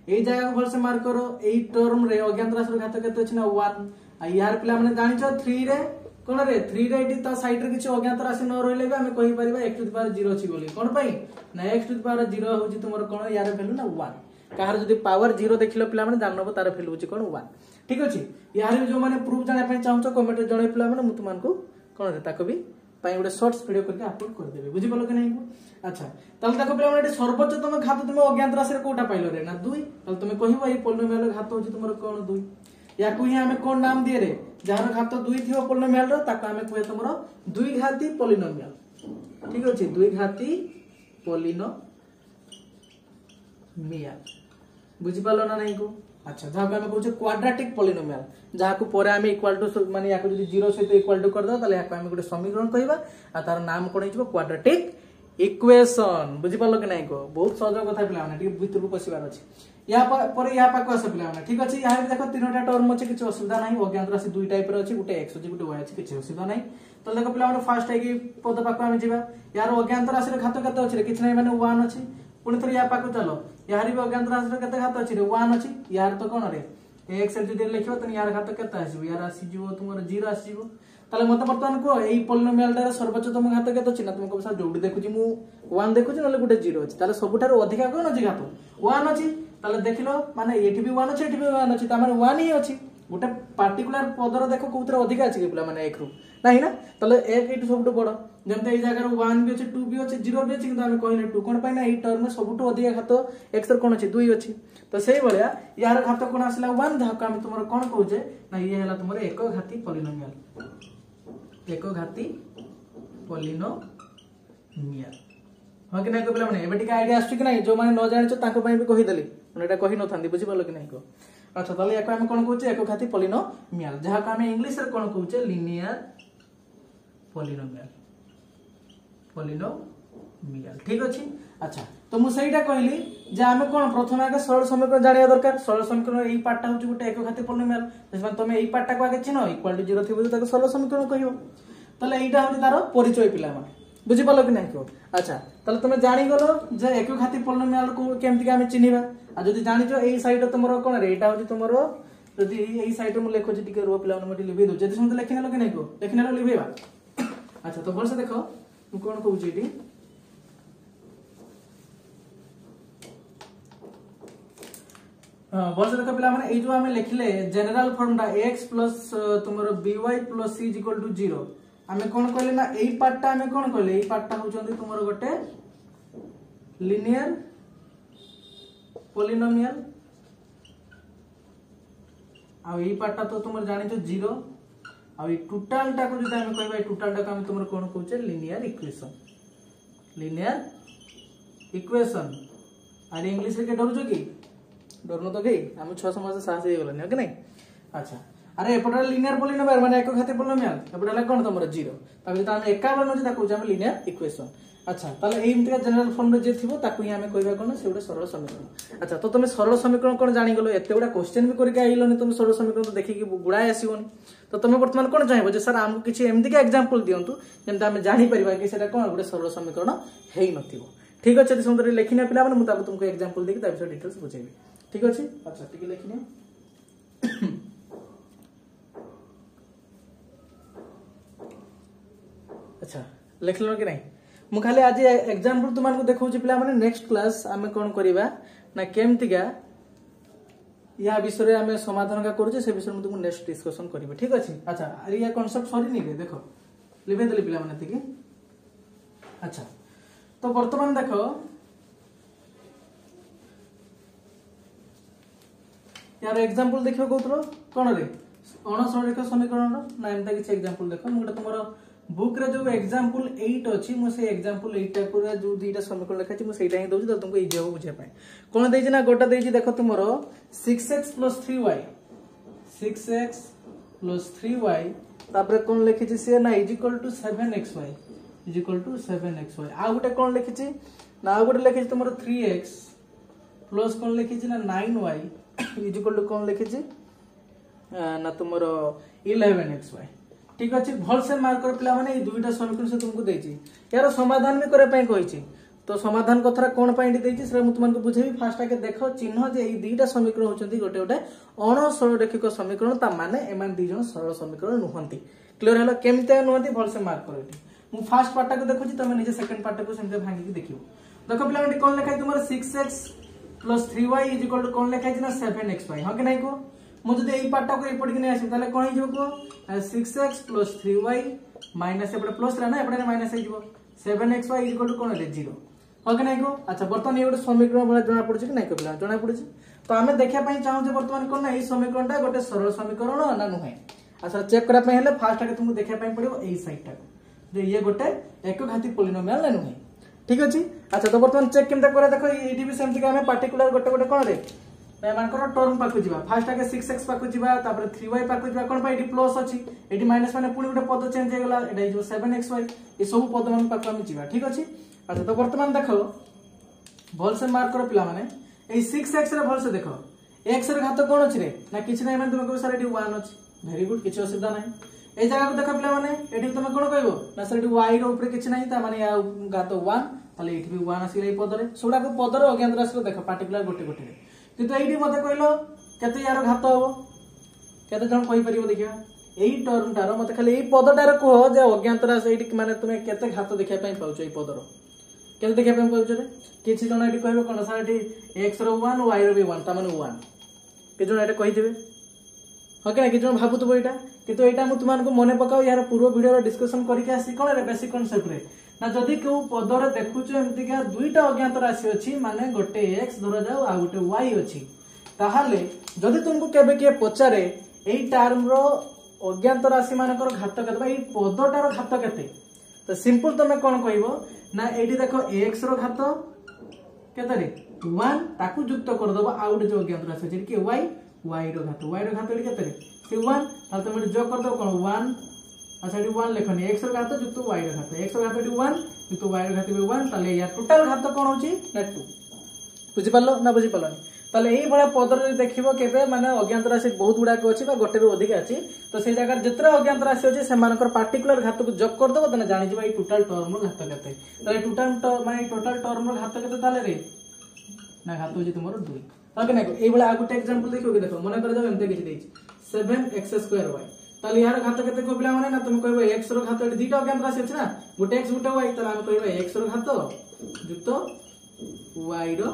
Speaker 1: एही जगह को भल से मार्क करो एही टर्म रे अज्ञात राशि रो घात केते अछि ना 1 आ यार पिला माने जानिछो 3 रे कोन रे 3 रे एठी ता साइड रे किछ अज्ञात राशि न रहले बे हमें कहि परिबा x टू द पावर 0 अछि बोली कोन पई ना x टू द पावर 0 होची तुमर कोन यार वैल्यू ना 1 काहर जदी पावर 0 देखिलो पिला माने जानबो तार वैल्यू होची कोन 1 ठीक अछि। यार जो माने प्रूफ जाने पे चाहछो कमेंट रे जणे पिला माने मु तुमान को कोन रे ताको भी पाई गोटे शॉर्ट्स वीडियो करके अपलोड कर देबे बुझि पालो कि नै को। अच्छा तल ताको पिला माने सर्वोच्चतम घात तुम अज्ञात राशि रे कोटा पाइलो रे ना 2 तल तुमे कहिबो ए पॉलिनोमियल घात होची तुमर कोन 2 या को ही हमें कोन नाम दिए रे जहार घात 2 थियो पॉलिनोमियल रो ताको हमें कोहे तुमर द्विघाती पॉलिनोमियल ठीक अछि द्विघाती पॉलिनोमियल बुझि पालो ना नै को। अच्छा जहाँ को हमें कहूँ क्वाड्रेटिक पॉलिनोमियल जहाँ को पर आम इक्वाल टू माने या जब 0 सहित इक्वाल टू कर दो ताले या गोटे समीकरण कहबा आ तार नाम कोन हिजबो क्वाड्रेटिक इक्वेशन बुझि पालो कि नै को बहुत सहज कथा पिला माने ठीक भीतर को पसिबार अछि या पर या पाको आसे पिला माने ठीक अछि यहाँ देखो तीनटा टर्म अछि किछ असुविधा नाही अज्ञात राशि दुई टाइप रो अछि गुटे x अछि गुटे y अछि किछ असुविधा नाही। तो देखो पिला माने फर्स्ट है कि पद पाको हम जिबा यार अज्ञात राशि रे घात कते अछि रे किछ नै माने 1 अछि पुणी थोड़ी या पाको चलो यार भी अज्ञात राशि रे कते घात अछि रे 1 अछि यार तो कोन रे x जदी लिखिबो त यार घात केते आसीबो यार आसी जीवो तुमर 0 आसीबो ताले मत वर्तमान को एई पॉलिनोमियल दा सर्वोच्चतम घात केते अछि ना तुमको बसा जोडी देखुची मु 1 देखुची नले गुटे 0 अछि ताले सबुठार अधिका कोन अछि घात 1 अछि ताले देखिलो माने एठी भी 1 अछि एठी भी 1 अछि त माने 1 ही अछि गुटे पार्टिकुलर पदर देखो कोउतरा अधिका अछि के पिला माने 1 रु नाही ना ताले 1 एठी सबुठ बड़ जेमते एई जगह 1 भी अछि 2 भी अछि 0 भी अछि किंतु हम कहले 2 कोन पाइ ना एई टर्म में सबुठ अधिका घात x र कोन अछि 2 अछि तो सेही बलिया यार घात कोन आसला 1 जहा हम तुमरो कोन कहूजे ना ये हला तुमरो एक घाती पॉलिनोमियल एक घाती पॉलिनोमियल हां कि नै को पिला माने एबे टिका आईडिया आछी कि नै जो माने न जानिछो ताको पई भी कहि देली माने एटा कहि न थांदी बुझि पालो कि नै को। अच्छा ताले याको हम कोन कहूचे एक घाती पॉलिनोमियल जहा का हम इंग्लिश रे कोन कहूचे लिनियर पॉलिनोमियल ठीक अछि। अच्छा तो मु सेहीटा कहली जे हमें कोन प्रथम आगे सरल समीकरण जानिया दरकार सरल समीकरण एई पार्टटा होची गुटे एक घाती पॉलिनोमियल जसमा तमे एई पार्टटा को आगे चिनो इक्वल टू 0 थिबो ताको सरल समीकरण कहियो तले एईटा होची तारो परिचय पिला माने बुझि पालो कि नै को। अच्छा तले तमे जानि गलो जे एक घाती पॉलिनोमियल को केमति का हमें चिनिबा आ जदी जानिजो एई साइड तमरो कोन रे एटा होची तमरो जदी एई साइड रे मु लेखो जे टिके रो पिला माने मटी लिबे दो जदी समते लेखिनेलो कि नै को लेखिनेलो लिबेबा। अच्छा तो बोलसे देखो मु कोन कहू जेटी हां बोलसे देखो पिला माने ए जो हमें लिखले जनरल फॉर्मटा x प्लस तुमरो by प्लस c 0 हमें कोन कहले ना एई पार्टटा हमें कोन कहले एई पार्टटा होचंदी तुमरो गोटे लिनियर पॉलिनोमियल आ एई पार्टटा तो तुमर जानि जो 0 आ ए टोटल टा को जदी हमें कहबा ए टोटल टा को हमें तुमरो कोन कहूचे लिनियर इक्वेशन अरे इंग्लिश रे के डरजो की डरनो तो गई हम 6 समझ से साहस हे गेलन है कि नहीं। अच्छा अरे एपटा लिनियर पॉलिनोमियल माने एक घाती पॉलिनोमियल एपटा ला कोन तमरो 0 तबे त हम एका बनो जे ताको हम लिनियर इक्वेशन। अच्छा ताले एई मितका जनरल फॉर्म रे जे थिबो ताको ही हमें कहबा कोन से उडे सरल समीकरण। अच्छा तो तुम सरल समीकरण कोन जानि गेलो एते उडा क्वेश्चन भी करके आइलोनी तुम सरल समीकरण तो देखि कि गुडाय आसीबोनी तो तुम वर्तमान कोन चाहबो जे सर हमको किछि एमदी का एग्जांपल दियंतु जेंता हम जानि परिबा कि सेटा कोन उडे सरल समीकरण हेई नथिबो ठीक अछि जे सुंदर लेखिना पिला माने मु ताको तुमको एग्जांपल देके ताबिस डिटेल्स बुझेबी ठीक अछि। अच्छा ठीक लेखिने अच्छा लिखलो कि नहीं मु खाली आज एग्जांपल तुमान को देखौ पिला माने नेक्स्ट क्लास हमें कोन करिबा ना केमतिगा या विषय रे हमें समाधान का करू से विषय में तुम नेक्स्ट डिस्कशन करिबे ठीक अछि। अच्छा अरे या कांसेप्ट सॉरी नहीं रे देखो लिबे देली पिला माने तिकी। अच्छा तो वर्तमान देखो यार एग्जांपल देखियो कोतरो कोन रे अणसरलिख समीकरण ना एमता किछ एग्जांपल देखो मुटा तुमरो बुक रे जो एग्जांपल 8 अछि मो से एग्जांपल 8 टा पूरा जो दुईटा समीकरण लिखा अछि मो सेटा ही दउछि तुमको इजी हो बुझे पाए कोन देछि ना गोटा देछि देखो तुमरो 6x + 3y 6x + 3y तापर कोन लिखि छि से ना = 7xy = 7xy आ गोटे कोन लिखि छि ना आ गोटे लिखि छि तुमरो 3x प्लस कोन लिखि छि ना 9y = कोन लिखि छि ना तुमरो 11xy ठीक अछि भल से मार्क कर पिला माने ए दुईटा समीकरण से तुमको देछि यार समाधान भी करे पई कहिछि तो समाधान कथरा कोन पई देछि से मु तुमन को बुझेबी फास्ट आके देखो चिन्ह जे ए दुईटा समीकरण होचंती गोटे गोटे अण सरल रेखिक समीकरण ता माने एमान दी जण सरल समीकरण नुहंती क्लियर हलो केमते नुहंती भल से मार्क करथि मु फर्स्ट पार्ट को देखुछि तमे निजे सेकंड पार्ट को सेमते भांगी के देखियो देखो पिला माने कोन लिखाइ तुमर 6x + 3y = कोन लिखाइ छि ना 7xy ह के नै को मु जदि एई पार्ट को एपट के नै आसी ताले कोन हिजो को 6x + 3y माइनस एपटे प्लस रा ना एपटे माइनस हिजो 7xy = कोन रे 0 ह के नै को अच्छा बर्तमान ए गोटे समीकरण बला जणा पड़छि कि नै को पिला जणा पड़छि तो हमें देखिया पई चाहू जे बर्तमान कोन ना एई समीकरणटा गोटे सरल समीकरण ना नुहे अच्छा चेक करा पई हेले फास्ट आके तुमको देखिया पई पड़िबो एई साइड टा जे ये गोटे एकघाती पोलिनोमियल ना नुहे ठीक अछि अच्छा तो बर्तमान चेक केमते करे देखो एटी भी सेमति का हमें पर्टिकुलर गोटे गोटे कोन रे मानकर टर्म पाकु जिबा फास्ट आके 6x पाकु जिबा तापर 3y पाकु जिबा कोन पाई एटी प्लस अछि एटी माइनस माने पुनी गोटे पद चेंज हे गेला एटा जो 7xy ए सब पद मान पाकु हम जिबा ठीक अछि अच्छा तो वर्तमान देखो भल से मार्क करो पिला माने ए 6x रे भल से देखो x रे घात कोन अछि रे ना किछ नै माने तुम को सर एटी 1 अछि वेरी गुड किछ असुविधा नै ए जगह को देखो पिला माने एटी तुम कोन कहबो ना सर एटी y रो ऊपर किछ नै ता माने या घात 1 ताले एटी भी 1 आसी रे पद रे सोडा को पद रे अज्ञात राशि देखो पर्टिकुलर गोटे गोटे रे किंतु एडी मते कहलो केते यार घात हो केते जण कहि परिबो देखिया एई टर्म टार मते खाली एई पदटार को जे अज्ञात राशि एडी माने तुमे केते घात देखिया पई पाउछ एई पदर केते देखिया पई पाउछ रे किछि जण एडी कहबो कोन सर एडी x रो 1 y रो भी 1 ता माने 1 के जण एटा कहि देबे हके ना कि जण भाबुतबो एटा किंतु एटा मु तुमान को मने पकाउ यार पूर्व वीडियो रो डिस्कशन करि के आसी कोन रे बेसिक कांसेप्ट रे ना जदि को पदरे देखुछ एमति का दुईटा अज्ञात राशि अछि माने गोटे x धरा जाऊ आ गोटे y अछि ताहाले जदि तुमको केबे के पचारे एई टर्म रो अज्ञात राशि मानकर घात केते एई पदटार घात केते तो सिंपल तमे कोन कहबो ना एडी देखो x रो घात केते रे 1 ताकू युक्त कर दबो आ गोटे जो अज्ञात राशि अछि कि y रो घात एडी केते रे से 1 ताल तमे जो कर दो कोन 1 अच्छा एटी 1 लेखनी x रो घात युक्त y रो घात x रो घात एटी 1 युक्त y रो घात भी 1 ताले या टोटल घात कोन होची ना 2 बुझि पालो ना बुझि पालो ताले एई बडा पदर देखिबो केबे माने अज्ञात राशि बहुत गुडा को अछि बा गोटे रो अधिक अछि तो से जगह जितरा अज्ञात राशि अछि से मानकर पर्टिकुलर घात को जोग कर दबो तने जानि जिबा ई टोटल टर्म रो घात केते ताले टोटल टर्म रो घात केते ताले रे ना घात होची तुमरो 2 ओके ना एई बडा आ गुटे एग्जांपल देखियो कि देखो मने कर जाव एमते किछि देछि 7x2y ताले यार घात केते को पिला माने ना तुम कहबो x रो घात दीटा अज्ञात राशि अछि ना गोटे x गोटे y ताले हम कहबो x रो घात युक्त y रो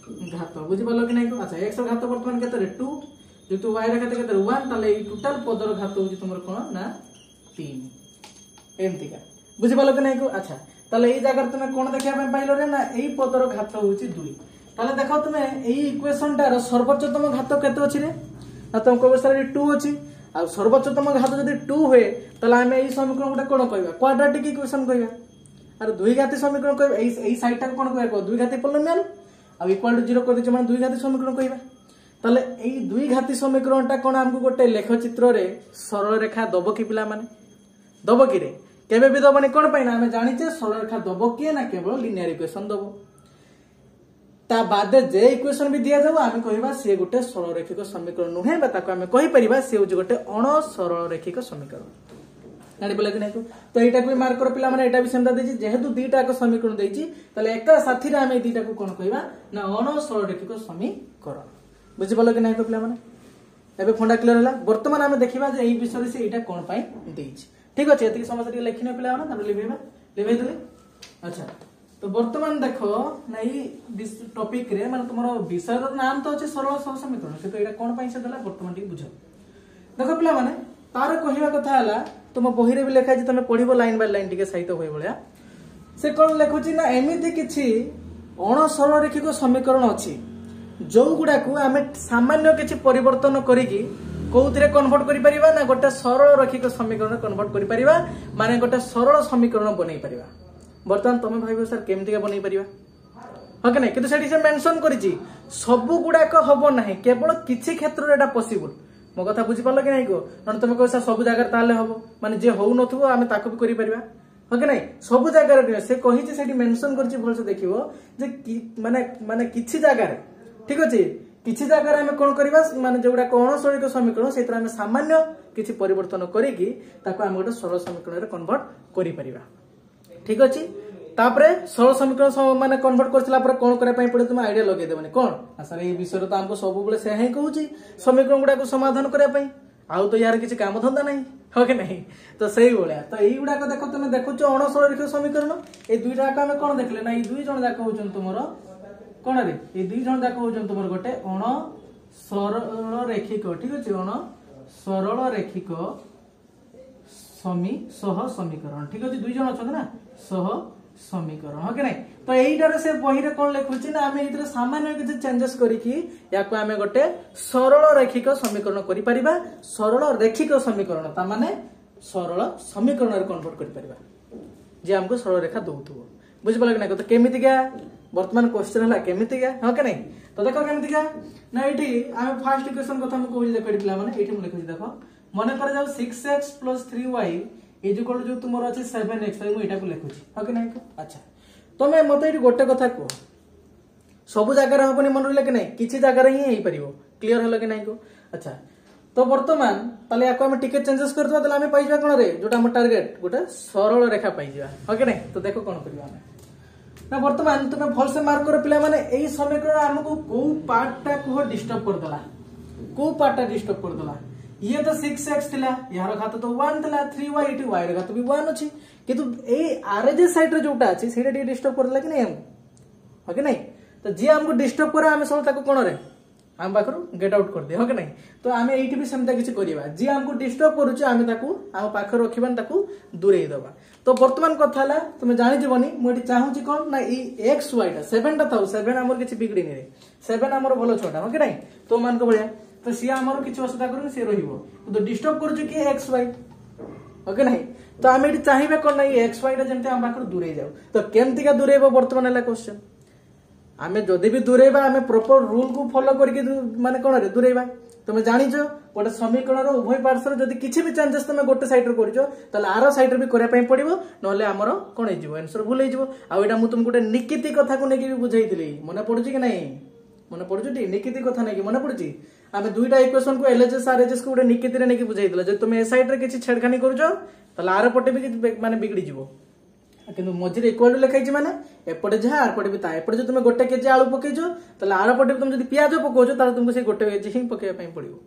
Speaker 1: घात बुझि पालो कि नै को अच्छा x रो घात वर्तमान केते रे 2 युक्त y रो घात केते रे 1 ताले ई टोटल पद रो घात होची तुमर कोन ना 3 एमति का बुझि पालो कि नै को अच्छा ताले ई जगह तुमे कोन देखिया पे पाइलो रे ना एई पद रो घात होची 2 ताले देखो तुमे एई इक्वेशन टा रो सर्वोच्चतम घात केते अछि रे ना तुम कहबो सर 2 अछि आ सर्वोच्चतम घात जदि 2 होए ताले हमें एई समीकरण गोटे कोन कहबा क्वाड्रेटिक इक्वेशन कहबा अरे द्विघाती समीकरण कहबा एई साइड टा कोन कहबा द्विघाती पोलिनोमियल आ इक्वल टू 0 कर दिछ माने द्विघाती समीकरण कहबा ताले एई द्विघाती समीकरण टा कोन हमको गोटे लेख चित्र रे सरल रेखा दबो कि पिला माने दबो कि रे केबे भी दबनी कोन पाइना हमें जानि जे सरल रेखा दबो कि ना केवल लिनियर इक्वेशन दबो ता बादे जे इक्वेशन भी दिया जाबो हमें कहबा से गोटे सरल रेखिक समीकरण नुहे बा ताको हमें कहि परिबा से गोटे अण सरल रेखिक समीकरण जानि पले कि नै तो एटा को मार्क कर पिला माने एटा भी सेमता देछि जेहेतु दुईटा को समीकरण देछि ताले एका साथी रे हमें दुईटा को कोन कहबा ना अण सरल रेखिक समीकरण बुझि पले कि नै को पिला माने एबे फंडा क्लियर होला वर्तमान हमें देखिबा जे एई विषय से एटा कोन पाई देछि ठीक अछि एति समस्या टी लिखिने पिला माने ताले लिबे देले अच्छा तो वर्तमान देखो नै टॉपिक रे माने तुमरो विषय रो नाम तो अछि सरल समीकरण कि तो एटा कोन पाई से देला वर्तमान टी बुझो देखो पिला माने तार कहिबा कथा हला तुम बही रे भी लिखा जे तमे पढिबो लाइन बाय लाइन टिके सहित होय बळिया से कोन लेखुची ना एमिति किछि अण सरल रेखिक समीकरण अछि जो गुडा को हमें सामान्य किछि परिवर्तन करिकि कोउथिरे कन्वर्ट करि परिबा ना गोटे सरल रैखिक समीकरण कन्वर्ट करि परिबा माने गोटे सरल समीकरण बनै परिबा वर्तमान तुम भाइबो सर केमति का बनै परिबा हो कि नहीं किंतु सेठी से मेंशन करिछि सब गुडाक हबो नाही केवल किछि क्षेत्र रे एटा पॉसिबल मो कथा बुझी पालो कि नहीं को न तुम कह सर सब जगह ताले हबो माने जे होउ नथबो आमे ताको भी करि परिबा हो कि नहीं सब जगह रे से कहिछि सेठी मेंशन करिछि भल से देखिबो जे माने माने किछि जगह रे ठीक अछि किछि जगह रे हमें कोन करबा माने जेउडा अणसरलिक समीकरण सेतरा हमें सामान्य किछि परिवर्तन करिकि ताको हम गोटे सरल समीकरण रे कन्वर्ट करि परिबा ठीक अछि तापरे सरल समीकरण माने कन्वर्ट करथिला पर कोन करे पई पड़े तुम आईडिया लगे देबनी कोन सर ए विषय तो हमको सब बेले से ही कहूची समीकरण गुडा को समाधान करे पई आउ तो यार किछि काम धंदा नहीं हो कि नहीं तो सही बोलिया तो एई गुडा को देखो तुम देखुछ अणसरलिक समीकरण ए दुईटा का हमें कोन देखले ना ए दुई जण जाक होचन तुमरो कोन रे ए दुई जण जाक होचन तुमरो गोटे अण सरल रेखिक ठीक अछि अण सरल रेखिक सह समीकरण ठीक अछि दुई जण अछन ना सह समीकरण हो कि नहीं तो एईटार से बही रे कोन लिखुछि ना आमे इतरे सामान्य किछि चेंजेस करिकि याको आमे गोटे सरल रेखिक समीकरण करि परिबा सरल रेखिक समीकरण ता माने सरल समीकरण रे कन्वर्ट करि परिबा जे हमको सरल रेखा दउथबो बुझ पले कि नहीं तो केमिति क्या वर्तमान क्वेश्चन हला केमिति क्या हो कि नहीं तो देखो केमिति क्या ना एठी आमे फर्स्ट इक्वेशन कथा हम कहू जे पेडिला माने एठी हम लिखुछि देखो मने कर जाऊ 6x + 3y इक्वल जो तुमर अछि 7x मु एटा को लिखुछि हो कि नहीं अच्छा तमे मते एठी गोटे कथा को सब जगह रे हबनी मन रहिले कि नहीं किछि जगह रे ही हेई परिबो क्लियर हलो कि नहीं को अच्छा तो वर्तमान ताले याको हम टिके चेंजेस कर दवा ताले हम पाइबा कोन रे जोटा हम टारगेट गोटे सरल रेखा पाइबा हो कि नहीं तो देखो कोन करबा हम ना वर्तमान तुमे भल से मार्क करो पिला माने एई समीकरण हमको को पार्ट टा को डिस्टर्ब कर दला को पार्ट टा डिस्टर्ब कर दला ये तो 6x थिला यार घात तो 1 थिला 3y इटी y रे घात भी 1 अछि किंतु ए आरजे साइड रे जोटा अछि सेटा डी डिस्टर्ब करला कि नहीं हम हो कि नहीं तो जे हमको डिस्टर्ब करे हम सब ताको कोन रे हम पाखरु गेट आउट कर दे हो कि नहीं तो आमे एठी भी समता किछि करिबा जे हमको डिस्टर्ब करूछ आमे ताको हम पाखर रखिबान ताको दूरेई दबा तो वर्तमान कथा ला तुमे जानि जीवनी मोटी चाहू छी कोन ना ई x y टा 7 टा थाउ 7 हमर किछि बिगड़ी नै रे 7 हमर भलो छोटा हो कि नहीं तो मान को बळिया तो सी हमर किछि असुविधा करू से रहिबो तो डिस्टर्ब करू कि x y ओके नहीं तो आमे एठी चाहिबे कोन नै x y टा जेंते हम पाखर दूरेई जाऊ तो केमति का दूरेइबो वर्तमान हला क्वेश्चन आमे जदि भी दूरेबा आमे प्रॉपर रूल को फॉलो करके माने कोन रे दूरेबा तुम जानिछो गोटे समीकरण रो उभय पार्श्व जदि किछि भी चेंजेस तुम गोटे साइड रे करिछो तले आरो साइड रे भी करे पई पड़िबो नले हमरो कोन हे जिवो आंसर भूल हे जिवो आ एटा मु तुम गोटे निकिति कथा को नेकी भी बुझाइतिली मने पडुची कि नहीं मने पडुची निकिति कथा नेकी मने पडुची आमे दुईटा इक्वेशन को एलएचएस आरएचएस को गोटे निकिति रे नेकी बुझाइतिला जे तुम ए साइड रे किछि छेड़खानी करूछो तले आरो पटे भी माने बिगड़ी जिवो किंतु मझे इक्वल टू लिखाई माने एपटे जहा आरपटे भी ता एपटे जो तुम गोटे केजी आलू पकेजो तले आर पटे तुम जदी प्याज पकोजो ताले तुमको से गोटे केजी ही पकेया पई पड़िबो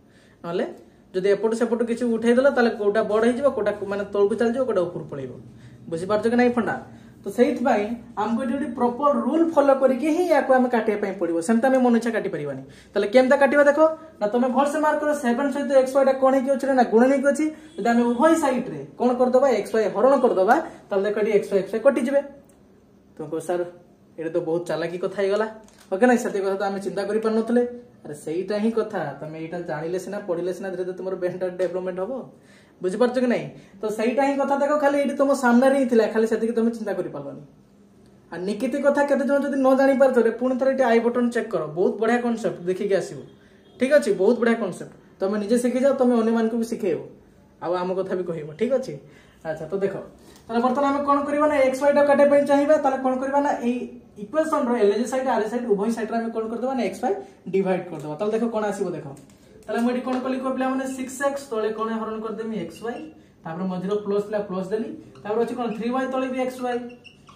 Speaker 1: नले जदी एपटे सेपटे किछि उठाई देला ताले कोटा बड हे जिवो कोटा माने तळ को चल जिवो कोटा ऊपर पळिबो बुझि पारजो कि नहीं फंडा तो सेहित भाई हमको एटी प्रॉपर रूल फॉलो करके ही याको हम काटिया पई पड़िबो सेमता में मन इच्छा काटि परिबानी तले केमता काटिबा देखो ना तुम भल से मार्क करो 7 सहित xy टा कोन हे कि अछि ना गुणन हे कि अछि जदी हम उभय साइड रे कोन कर दबा xy हरण कर दबा तले देखो एटी xy कटि जिवे तुमको सर एटा तो बहुत चालाकी कथा हे गला ओके ना सत्य कथा तो हम चिंता करि पर नथले अरे सेहीटा ही कथा तमे एटा जानिले सिना पढिले सिना धीरे धीरे तुमरो बेहतर डेवलपमेंट हबो बुझि पारछ कि नहीं तो सेहीटा ही कथा देखो खाली एटी तुम सामने रे थिला खाली सेति कि तुम चिंता करि पारबनी आ निकिति कथा केते जन जदी न जानि पारथरे पुणी थरे एटी आई बटन चेक करो बहुत बढ़िया कांसेप्ट देखि के आसीबो ठीक अछि बहुत बढ़िया कांसेप्ट तुम निजे सिखि जाओ तुम अन्य मान को भी सिखेबो आ हम कथा भी कहिबो ठीक अछि अच्छा तो देखो ताले वर्तमान हम कोन करबा ना xy टा काटे पय चाहिबा ताले कोन करबा ना ए इक्वेशन रो एलजे साइड आर साइड उभय साइड रे हम कोन कर देबा ना xy डिवाइड कर देबा ताले देखो कोन आसीबो देखो ताले हम एटी कोन कली को प्ला माने 6x तळे कोन हरण कर देमी xy तापर मझिरो प्लस ला प्लस देली तापर अछि कोन 3y तळे भी xy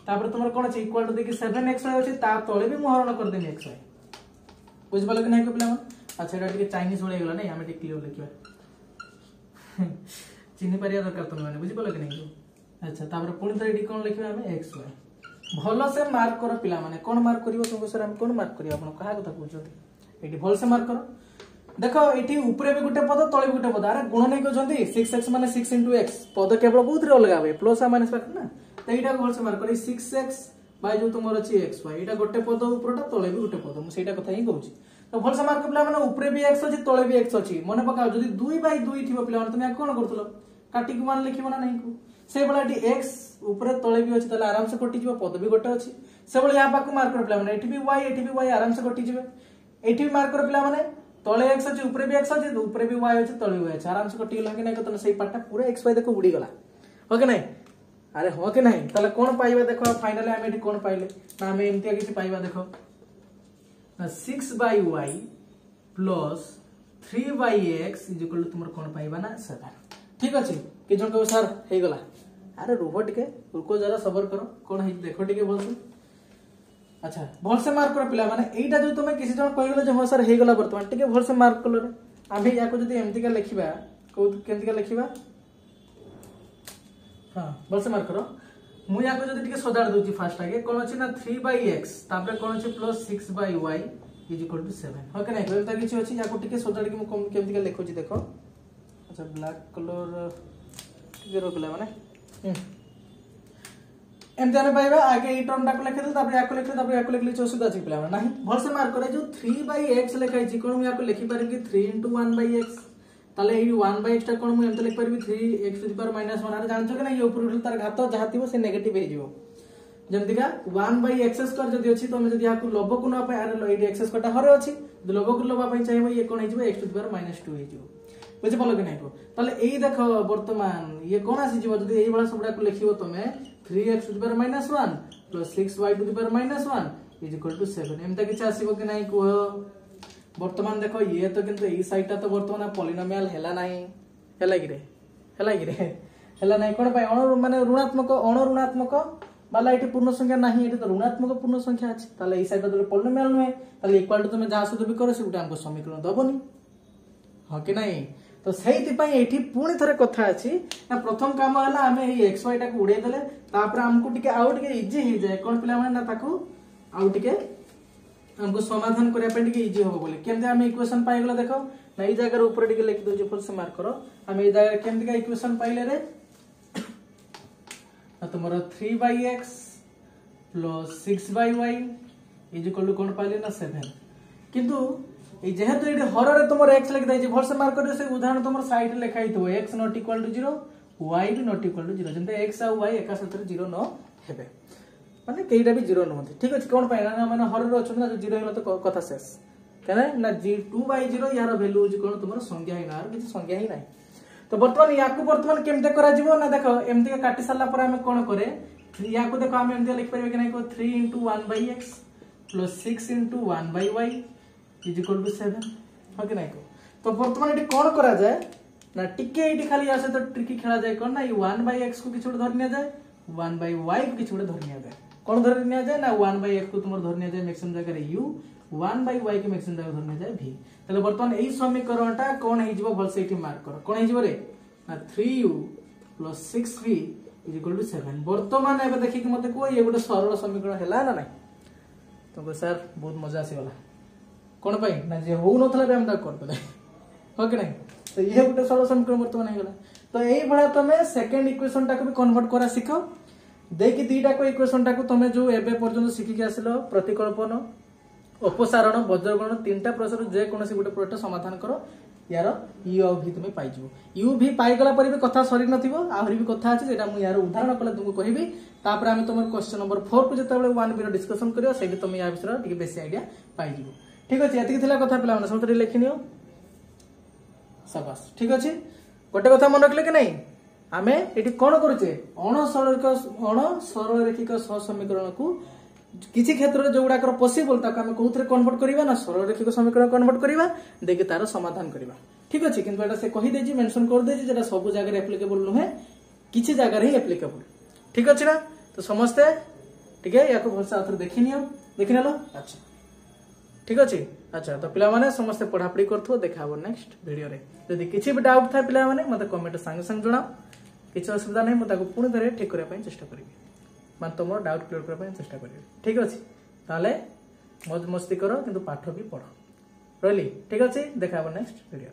Speaker 1: तापर तुमर कोन अछि इक्वल टू देखि 7xy अछि ता तळे भी मु हरण कर देमी xy बुझ पालो कि नहीं को प्ला अच्छा एटा टिके चाइनीज होले गेला नै हम एटी क्लियर लिखबा चिन्ह पारिया दरकार तुम माने बुझि पालो कि नहीं अच्छा तापर पुणी थरे एटी कोन लिखबा हम xy भलो से मार्क करो पिला माने कोन मार्क करिवो तुमको सर हम कोन मार्क करियो अपन कहा कथा पूछोती एटी भल से मार्क करो देखो एटी ऊपरे भी गुटे पद तळे गुटे पद अरे गुण नै कहजंती 6x माने 6 * x पद केवल बहुत रे अलगा बे प्लस आ माइनस पाख ना तो एटा भल से मार्क करी 6x बाय जो तुमर अछि xy एटा गुटे पद ऊपरटा तळे भी गुटे पद मु सेटा कथा ही कहूची तो भलसे मार्क पिला माने ऊपरे भी x अछि तळे भी x अछि मने पकाओ जदी 2/2 थिबो पिला माने तुम कोन करथलो काटी के मान लिखिबो ना नहीं को से बला एटी x ऊपरे तळे भी अछि तले आराम से कटि जिवो पद भी गोटे अछि से बला या पाक मार्क पिला माने एटी भी y आराम से कटि जिवे एटी भी मार्क पिला माने तळे x अछि ऊपरे भी x अछि ऊपरे भी y अछि तळे y अछि आराम से कटि गेला कि नै तो सेही पार्टटा पूरा x y देखो उडी गला हो के नै अरे हो के नहीं तले कोन पाइबा देखो फाइनली हम एटी कोन पाइले ना हम एमतिया किछि पाइबा देखो 6/y plus 3/x is equal to तुमर कोन पाइबा ना 7 ठीक अछि कि जन को सर हे गला अरे रुको टिके रुको जरा सबर करो कोन हे देखो टिके बोलसु अच्छा भलसे मार्क कर पिला माने एटा जो तुमे किसी जन कहि गेलो जे हो सर हे गला वर्तमान टिके भलसे मार्क कलो रे आबे याको जदी एमति का लिखिबा को केमति का लिखिबा हां भलसे मार्क करो मु याको जदी टिके सजाड़ दोची फास्ट आगे कोन अछि ना 3/x तापरे कोन अछि plus 6/y is equal to 7 हो के नै कोनता किछि अछि याको टिके सजाड़ के मु केमति का लिखोची देखो अच्छा ब्लैक कलर टिके रोकला माने एमते आने पाइबा आगे ई टर्म टाको लिखि दे तापरे याको लिखि तापरे याको लिखले असुविधा अछि पिला नाही भलसे मार्क करे जो 3/x लिखाइ छि कोन मु याको लिखि पारि कि 3 * 1/x ताले ई 1/x टा कोन मु एमते लिखि पारि 3x टू द पावर -1 अरे जानछो कि नै ये ऊपर उठल तार घात जहा थिबो से नेगेटिव हे जिवो जेमति का 1/x² जदी अछि तो हम जदी याको लब को न पाए अरे एडी x² टा हरे अछि जदी लब को लबा पई चाहिबो ये कोन हे जिवो x टू द पावर -2 हे जिवो बुझि पलो कि नै को ताले एई देखो वर्तमान ये कोन आसी जिवो जदी एई बळा सबडा को लिखिबो तमे 3x to the power -1 plus 6y to the power -1 is equal to 7 एमता किछ आसीबो कि नै को वर्तमान देखो ये तो किंतु एई साइडटा तो वर्तमान पॉलिनोमियल हेला नाही हेला गिरे हेला नाही कोन पाए अण माने ऋणात्मक बाला एटी पूर्ण संख्या नाही एटी तो ऋणात्मक पूर्ण संख्या अछि ताले एई साइडटा तो पॉलिनोमियल नहे ताले इक्वल टू तुमे जा सहित भी करो सेटा हमको समीकरण दबोनी हो कि नाही तो सेहिति पई एठी पूर्ण थरे कथा अछि ना प्रथम काम हला हमें एई xy टा को उडे देले तापर हमको टिके आउ टिके इजी हे जाय कोन पिला माने ना ताको आउ टिके हमको समाधान करिया पे टिके इजी होबो बोले केमते हम इक्वेशन पाइ गेला देखो ना ई जगह ऊपर टिके लिख दो जे फुल से मार्क करो हम ई जगह केमते का इक्वेशन पाइले रे ना तुमरो 3/x plus 6/y is equal to कोन पाइले ना 7 किंतु ए जेहेतु एडी हर रे तुमरो x लिख दै जे भल से मार्क करियो से उदाहरण तुमरो साइड लिखाइ तो x not equal to 0 y भी नॉट इक्वल टू 0 जंते x आ y एका साथ 0 न हेबे माने केइटा भी 0 न होते ठीक अछि कोन पाइ ना माने हर रे अछन ना 0 हेला तो कथा शेष केना ना 2/0 यार वैल्यू इज कोन तुमरो संज्ञा ही ना आर किछ संज्ञा ही नै तो वर्तमान याकू वर्तमान केमते करा जिवो ना देखो एमती का काटी साला पर हम कोन करे याकू देखो हम एमती लिख परबे कि नै को 3 * 1/x plus 6 * 1/y is equal to 7 हो कि नै को तो वर्तमान एटी कोन करा जाय ना टिके एटी खाली आसे तो ट्रिकी खेला जाय कोन ना ई 1/x को किछ धर निया जाय 1/y को किछ धर निया जाय कोन धर निया जाय ना 1/x को तुमर धर निया जाय मैक्सिमम जगह रे u 1/y के मैक्सिमम जगह धर निया जाय v तले वर्तमान एई समीकरणटा कोन हे जिवो भल से एटी मार्क करो कोन हे जिवो रे ना 3u + 6v is equal to 7 वर्तमान एबे देखि कि मते को ये गोटे सरल समीकरण हैला ना नै तो सर बहुत मजा आसी वाला कोन पाई ना जे हो नथला बे हम ता कर पले हो कि नै तो ये गोटे सरल समीकरण वर्तमान हे गेला तो एई बडा तमे सेकंड इक्वेशन टा को भी कन्वर्ट करा सिखो देखि दीटा को इक्वेशन टा को तमे जो एबे पर्यंत सिखि के आसिलो प्रतिकल्पन अपसारण वज्रगण तीनटा प्रश्न जे कोनसी गोटे प्रश्न समाधान करो यार u और v तुमे पाइ जिवो u v पाइ गला पर भी कथा सरी नथिबो आहुरी भी कथा अछि जेटा मु यार उदाहरण कले तुमको कहिबी तापर हम तुमर क्वेश्चन नंबर 4 को जेतेबेले 1 बिरो डिस्कशन करियो सेठी तुम या विषय टिके बेसी आईडिया पाइ जिवो ठीक अछि एति थिला कथा पिला माने समतरी लेखिनियो शाबाश ठीक अछि गोटे कथा मन रखले कि नै आमे एठी कोन करूचे अण सरल रेखिक सहसमीकरण को किसी क्षेत्र में जोगुड़ा कर पॉसिबल ताको हम कोथरे कन्वर्ट करिवा ना सरल रेखिक समीकरण कन्वर्ट करिवा देखि तार समाधान करिवा ठीक अछि किंतु एटा से कहि देजी मेंशन कर देजी जेटा सब जगह रे एप्लीकेबल नहे किछि जगह रे एप्लीकेबल ठीक अछि ना तो समझते ठीक है याको भलसा आथर देखिनेलो अच्छा ठीक अछि अच्छा तो पिला माने समस्त पढ़ा पढ़ी करथो देखाबो नेक्स्ट वीडियो रे यदि किछि भी डाउट था पिला माने मते कमेंट संग संग जणाओ किछि असुविधा नै म ताको पुणी धरे ठीक करिया पई चेष्टा करबी मान तुम डाउट क्लियर करने चेष्टा करेंगे ठीक अच्छे ताले मौज मस्ती करो किंतु पाठ भी पढ़ो रही ठीक अच्छे देखा नेक्स्ट वीडियो।